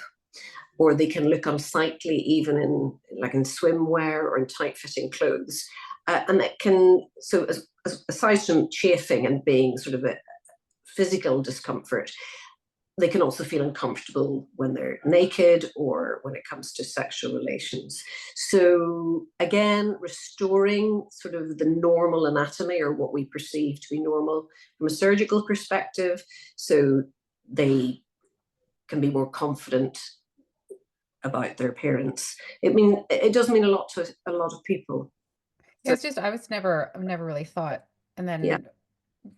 Speaker 2: or they can look unsightly even in swimwear or in tight-fitting clothes. And it can, so aside from chafing and being sort of a physical discomfort, they can also feel uncomfortable when they're naked or when it comes to sexual relations. So again, restoring sort of the normal anatomy, or what we perceive to be normal from a surgical perspective, so they can be more confident about their appearance. It does mean a lot to a lot of people.
Speaker 1: Yeah, it's just, I've never really thought. And then,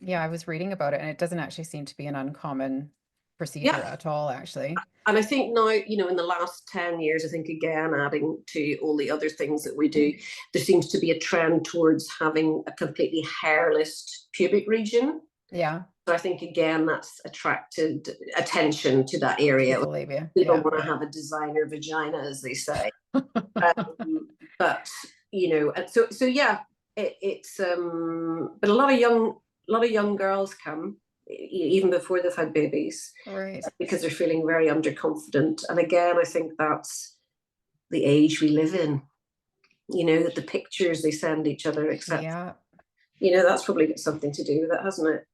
Speaker 1: I was reading about it, and it doesn't actually seem to be an uncommon procedure at all, actually.
Speaker 2: And I think now, in the last 10 years, I think, again, adding to all the other things that we do, there seems to be a trend towards having a completely hairless pubic region.
Speaker 1: Yeah.
Speaker 2: So I think, again, that's attracted attention to that area.
Speaker 1: The labia.
Speaker 2: People want to have a designer vagina, as they say. But, so yeah, it's but a lot of young girls come even before they've had babies,
Speaker 1: right?
Speaker 2: Because they're feeling very underconfident. And again, I think that's the age we live in. That the pictures they send each other, etc. That's probably got something to do with it, hasn't it?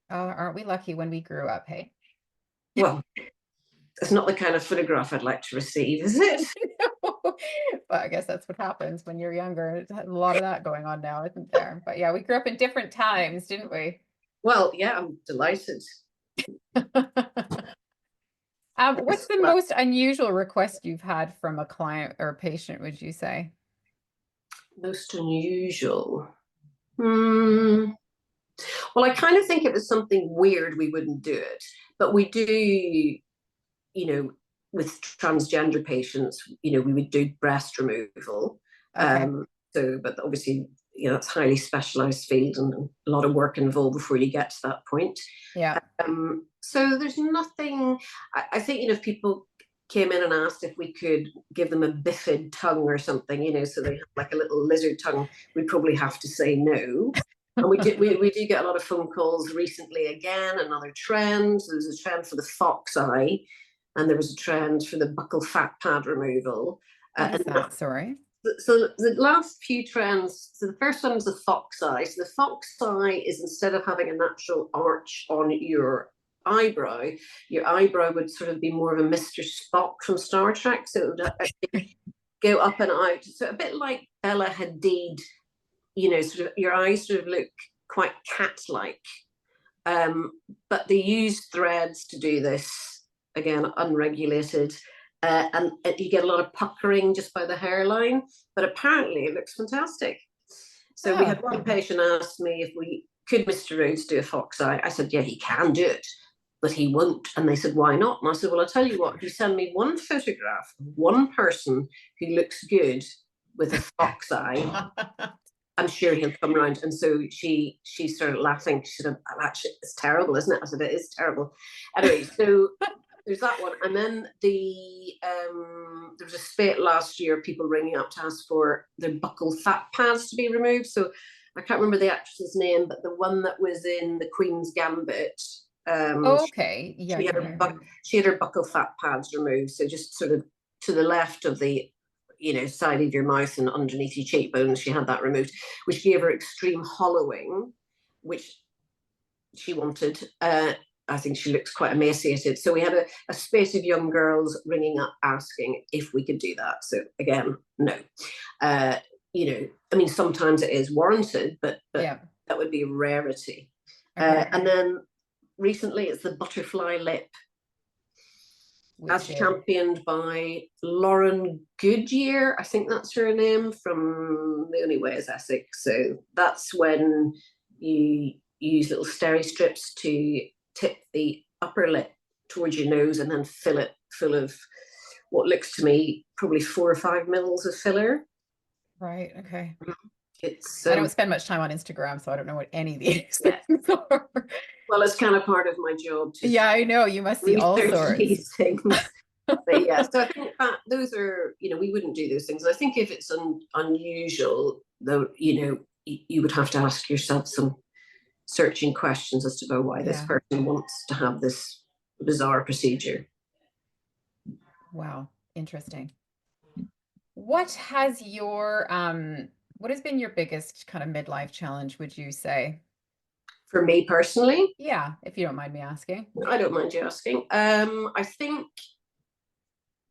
Speaker 1: Aren't we lucky when we grew up, hey?
Speaker 2: Well, It's not the kind of photograph I'd like to receive, is it?
Speaker 1: But I guess that's what happens when you're younger. There's a lot of that going on now, isn't there? But yeah, we grew up in different times, didn't we?
Speaker 2: Well, yeah, I'm delighted.
Speaker 1: What's the most unusual request you've had from a client or a patient, would you say?
Speaker 2: Most unusual. Well, I kind of think if it's something weird, we wouldn't do it. But we do, with transgender patients, we would do breast removal.
Speaker 1: Okay.
Speaker 2: But obviously, it's highly specialized field and a lot of work involved before you get to that point.
Speaker 1: Yeah.
Speaker 2: So there's nothing, I think, if people came in and asked if we could give them a bifid tongue or something, so they have like a little lizard tongue, we'd probably have to say no. And we do get a lot of phone calls recently. Again, another trend. So there's a trend for the fox eye, and there was a trend for the buccal fat pad removal.
Speaker 1: What is that? Sorry.
Speaker 2: So the last few trends, so the first one was the fox eye. So the fox eye is, instead of having a natural arch on your eyebrow would sort of be more of a Mr. Spock from Star Trek. So it would actually go up and out. So a bit like Bella Hadid, sort of your eyes sort of look quite cat-like. But they use threads to do this, again, unregulated. And you get a lot of puckering just by the hairline, but apparently it looks fantastic. So we had one patient ask me if could Mr. Rhodes do a fox eye. I said, yeah, he can do it, but he won't. And they said, why not? And I said, well, I'll tell you what, if you send me one photograph of one person who looks good with a fox eye, I'm sure he'll come around. And so she started laughing. She said, actually, it's terrible, isn't it? I said, it is terrible. Anyway, so there's that one. And then there was a spate last year, people ringing up to ask for their buccal fat pads to be removed. So I can't remember the actress's name, but the one that was in The Queen's Gambit.
Speaker 1: Okay. Yeah.
Speaker 2: She had her buccal fat pads removed. So just sort of to the left of the side of your mouth and underneath your cheekbones, she had that removed, which gave her extreme hollowing, which she wanted. I think she looks quite emaciated. So we had a space of young girls ringing up asking if we could do that. So again, no. Sometimes it is warranted, but yeah, that would be a rarity. Okay. And then recently it's the butterfly lip. That's championed by Lauren Goodyear. I think that's her name, from The Only Way is Essex. So that's when you use little steri strips to tip the upper lip towards your nose and then fill it full of what looks to me probably 4 or 5 mils of filler.
Speaker 1: Right. Okay.
Speaker 2: It's
Speaker 1: I don't spend much time on Instagram, so I don't know what any of these things are.
Speaker 2: Well, it's kind of part of my job.
Speaker 1: Yeah, I know. You must see all sorts.
Speaker 2: These things. But yeah, so I think that those are, we wouldn't do those things. I think if it's unusual, though, you would have to ask yourself some searching questions as to why this person wants to have this bizarre procedure.
Speaker 1: Wow, interesting. What has been your biggest kind of midlife challenge, would you say?
Speaker 2: For me personally?
Speaker 1: Yeah, if you don't mind me asking.
Speaker 2: I don't mind you asking. I think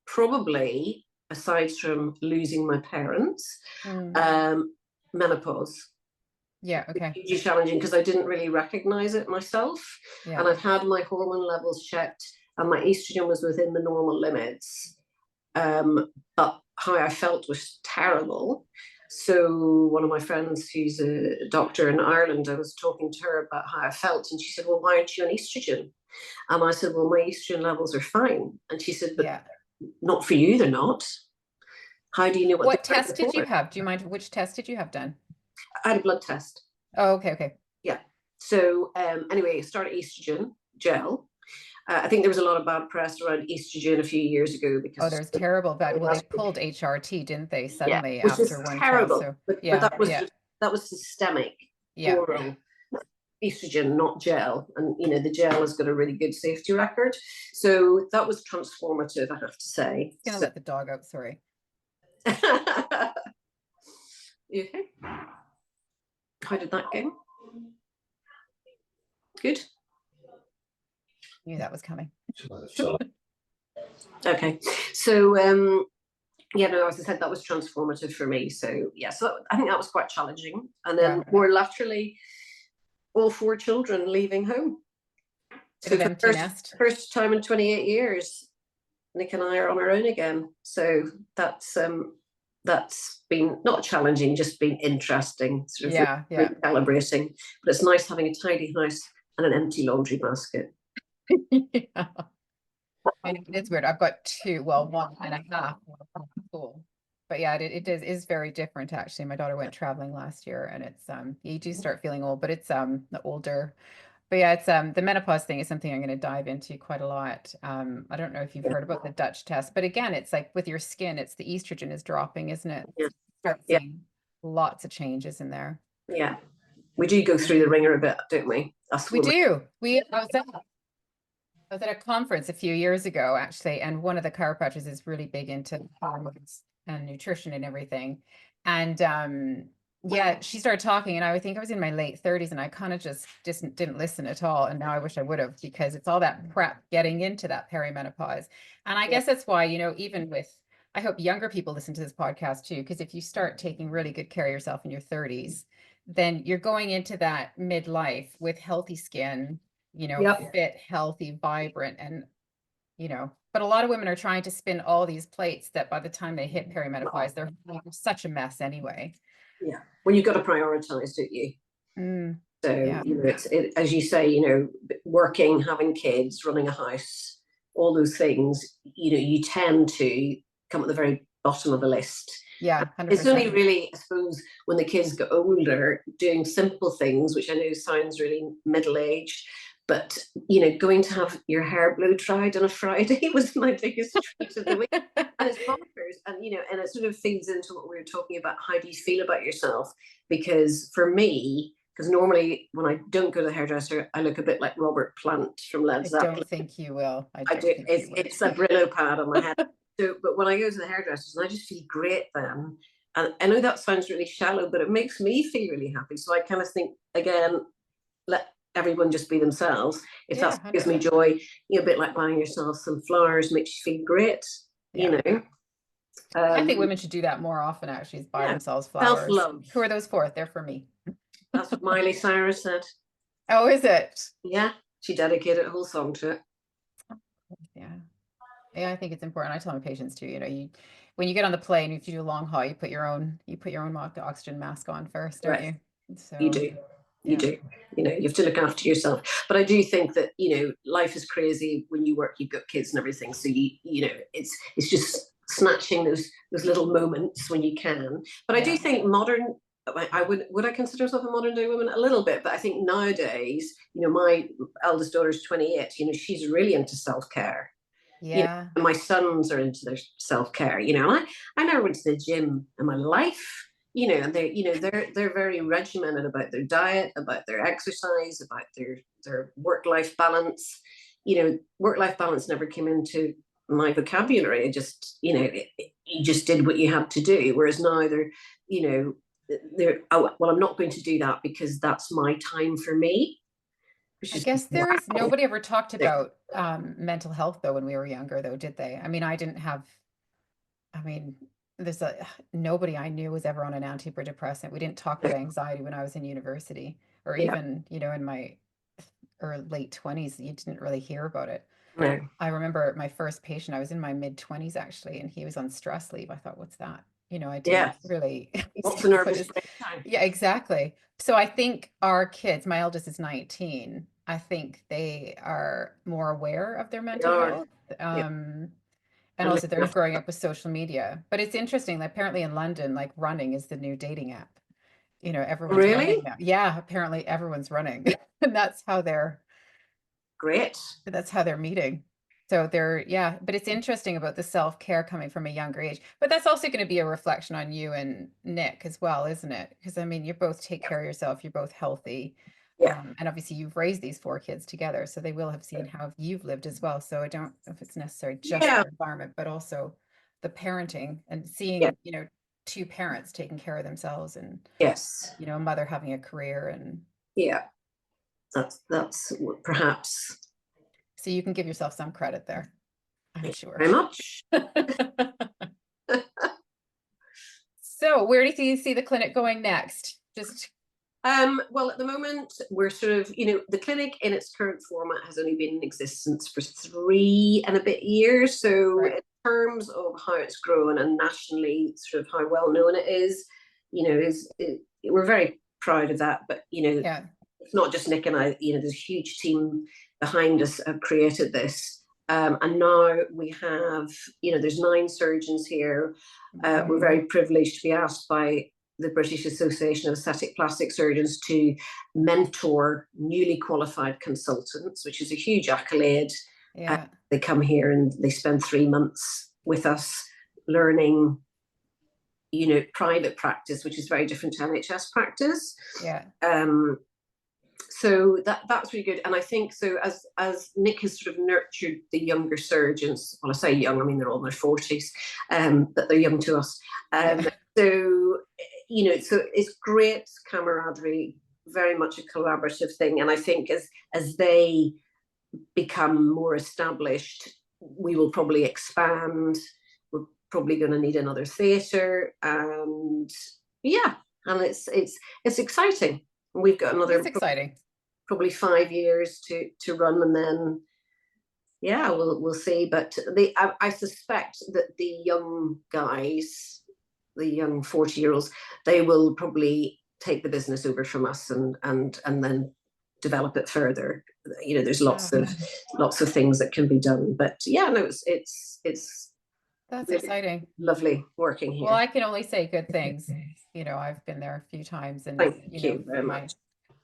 Speaker 2: probably, aside from losing my parents, menopause.
Speaker 1: Yeah, okay.
Speaker 2: Hugely challenging because I didn't really recognize it myself. Yeah. And I've had my hormone levels checked and my estrogen was within the normal limits. But how I felt was terrible. So one of my friends who's a doctor in Ireland, I was talking to her about how I felt, and she said, well, why aren't you on estrogen? And I said, well, my estrogen levels are fine. And she said, but not for you, they're not. How do you know
Speaker 1: what test did you have? Do you mind, which test did you have done?
Speaker 2: I had a blood test.
Speaker 1: Oh, okay.
Speaker 2: Yeah. So anyway, I started estrogen gel. I think there was a lot of bad press around estrogen a few years ago because
Speaker 1: there's terrible bad. Well, they pulled HRT, didn't they? Suddenly
Speaker 2: which
Speaker 1: after
Speaker 2: is
Speaker 1: one
Speaker 2: terrible.
Speaker 1: test. So,
Speaker 2: but that was systemic oral estrogen, not gel. And the gel has got a really good safety record. So that was transformative, I have to say.
Speaker 1: I'm gonna let the dog out. Sorry.
Speaker 2: You okay? How did that go? Good.
Speaker 1: Knew that was coming.
Speaker 2: Okay. So, yeah, no, as I said, that was transformative for me. So, yeah, so I think that was quite challenging. And then more laterally, all 4 children leaving home. So for
Speaker 1: empty nest.
Speaker 2: First time in 28 years, Nick and I are on our own again. So that's been not challenging, just been interesting, sort of recalibrating. But it's nice having a tidy house and an empty laundry basket.
Speaker 1: Yeah. And it's weird. I've got 2, well, 1.5 school. But yeah, it is very different actually. My daughter went traveling last year, and it's you do start feeling old, but it's the older. But yeah, it's the menopause thing is something I'm going to dive into quite a lot. I don't know if you've heard about the Dutch test, but again, it's like with your skin, it's the estrogen is dropping, isn't it?
Speaker 2: Yeah.
Speaker 1: Start seeing lots of changes in there.
Speaker 2: Yeah, we do go through the ringer a bit, don't we?
Speaker 1: We do. I was at a conference a few years ago, actually, and one of the chiropractors is really big into hormones and nutrition and everything. And yeah, she started talking, and I think I was in my late 30s, and I kind of just didn't listen at all. And now I wish I would have, because it's all that prep getting into that perimenopause. And I guess that's why, you know, even with, I hope younger people listen to this podcast too, because if you start taking really good care of yourself in your 30s, then you're going into that midlife with healthy skin, you know, fit, healthy, vibrant, and, you know, but a lot of women are trying to spin all these plates that by the time they hit perimenopause, they're such a mess anyway.
Speaker 2: Yeah. Well, you've got to prioritize, don't you? So, you know, as you say, you know, working, having kids, running a house, all those things, you know, you tend to come at the very bottom of the list.
Speaker 1: Yeah, 100%.
Speaker 2: It's only really, I suppose, when the kids get older, doing simple things, which I know sounds really middle-aged, but, you know, going to have your hair blow dried on a Friday was my biggest treat of the week. And it's bonkers. And, you know, and it sort of feeds into what we were talking about. How do you feel about yourself? Because for me, because normally when I don't go to the hairdresser, I look a bit like Robert Plant from Led Zeppelin.
Speaker 1: I don't think you will.
Speaker 2: I do. It's a Brillo pad on my head. So, but when I go to the hairdressers, I just feel great then. And I know that sounds really shallow, but it makes me feel really happy. So I kind of think, again, let everyone just be themselves. If that gives me joy, you know, a bit like buying yourself some flowers makes you feel great, you know.
Speaker 1: I think women should do that more often, actually, is buy themselves flowers.
Speaker 2: Self-love.
Speaker 1: Who are those for? They're for me.
Speaker 2: That's what Miley Cyrus said.
Speaker 1: Oh, is it?
Speaker 2: Yeah, she dedicated a whole song to it.
Speaker 1: Yeah. Yeah, I think it's important. I tell my patients too, you know, when you get on the plane, if you do a long haul, you put your own oxygen mask on first, don't you? So
Speaker 2: you do. You do. You know, you have to look after yourself. But I do think that, you know, life is crazy when you work, you've got kids and everything. So you know, it's just snatching those little moments when you can. But I do think modern, would I consider myself a modern day woman? A little bit, but I think nowadays, you know, my eldest daughter's 28, you know, she's really into self-care.
Speaker 1: Yeah.
Speaker 2: You know, and my sons are into their self-care, you know. I never went to the gym in my life, you know, and they're very regimented about their diet, about their exercise, about their work-life balance. You know, work-life balance never came into my vocabulary. Just, you know, you just did what you had to do. Whereas now they're, you know, well, I'm not going to do that because that's my time for me.
Speaker 1: I guess nobody ever talked about mental health though when we were younger though, did they? I mean, nobody I knew was ever on an antidepressant. We didn't talk about anxiety when I was in university, or even, you know, in my late 20s, you didn't really hear about it.
Speaker 2: No.
Speaker 1: I remember my first patient, I was in my mid-20s actually, and he was on stress leave. I thought, what's that? You know, I didn't really.
Speaker 2: What's a nervous breakdown?
Speaker 1: Yeah, exactly. So I think our kids, my eldest is 19. I think they are more aware of their mental health. And also they're growing up with social media. But it's interesting, like, apparently in London, like, running is the new dating app. You know, everyone's running now. Yeah, apparently everyone's running. And that's how they're meeting. So but it's interesting about the self-care coming from a younger age. But that's also going to be a reflection on you and Nick as well, isn't it? Because I mean, you both take care of yourself, you're both healthy. And obviously you've raised these 4 kids together, so they will have seen how you've lived as well. So I don't know if it's necessary just the environment, but also the parenting and seeing, you know, 2 parents taking care of themselves, and you know, a mother having a career, and
Speaker 2: that's perhaps.
Speaker 1: So you can give yourself some credit there. I'm sure.
Speaker 2: Very much.
Speaker 1: So where do you see the clinic going next?
Speaker 2: Well, at the moment, we're sort of, the clinic in its current format has only been in existence for 3 and a bit years. So
Speaker 1: Right.
Speaker 2: in terms of how it's grown and nationally, sort of how well known it is, we're very proud of that. But, it's not just Nick and I, there's a huge team behind us have created this. And now we have, there's 9 surgeons here. We're very privileged to be asked by the British Association of Aesthetic Plastic Surgeons to mentor newly qualified consultants, which is a huge accolade.
Speaker 1: Yeah.
Speaker 2: They come here and they spend 3 months with us learning, private practice, which is very different to NHS practice.
Speaker 1: Yeah.
Speaker 2: So that's really good. And I think so as Nick has sort of nurtured the younger surgeons, well, I say young, I mean, they're all in their 40s, but they're young to us. So, so it's great camaraderie, very much a collaborative thing. And I think as they become more established, we will probably expand. We're probably going to need another theatre. And and it's exciting. We've got another
Speaker 1: exciting.
Speaker 2: Probably 5 years to run, and then we'll see. But I suspect that the young guys, the young 40-year-olds, they will probably take the business over from us and then develop it further. There's lots of things that can be done. But it's
Speaker 1: that's
Speaker 2: really
Speaker 1: exciting.
Speaker 2: Lovely working here.
Speaker 1: Well, I can only say good things. I've been there a few times, and
Speaker 2: thank you very
Speaker 1: my
Speaker 2: much.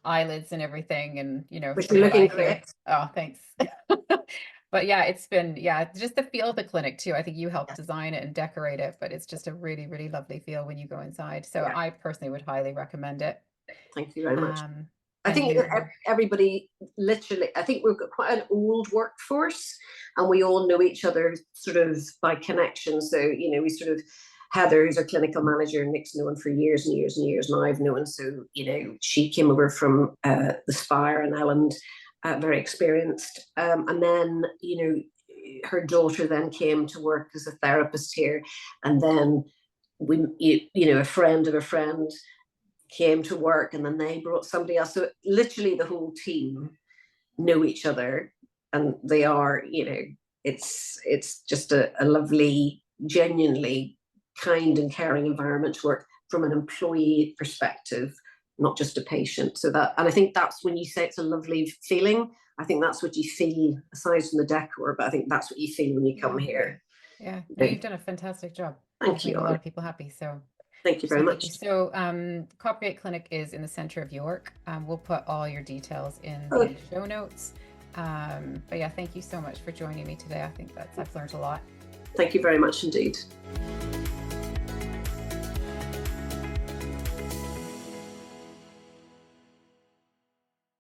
Speaker 1: eyelids and everything, and
Speaker 2: Which you're looking great.
Speaker 1: Oh, thanks. But it's been just the feel of the clinic too. I think you helped design it and decorate it, but it's just a really, really lovely feel when you go inside. So I personally would highly recommend it.
Speaker 2: Thank you very much. I think everybody, literally, I think we've got quite an old workforce, and we all know each other sort of by connection. So, we sort of, Heather, who's our clinical manager, Nick's known for years and years and years, and I've known. So, she came over from the Spire in Elland, very experienced. And then, her daughter then came to work as a therapist here. And then a friend of a friend came to work, and then they brought somebody else. So literally the whole team know each other, and they are, it's just a lovely, genuinely kind and caring environment to work from an employee perspective, not just a patient. And I think that's when you say it's a lovely feeling. I think that's what you feel aside from the decor, but I think that's what you feel when you come here.
Speaker 1: Yeah, you've done a fantastic job.
Speaker 2: Thank you.
Speaker 1: Made a lot of people happy. So
Speaker 2: thank you very much.
Speaker 1: So Coppergate Clinic is in the center of York. We'll put all your details in the show notes. But thank you so much for joining me today. I think I've learned a lot.
Speaker 2: Thank you very much indeed.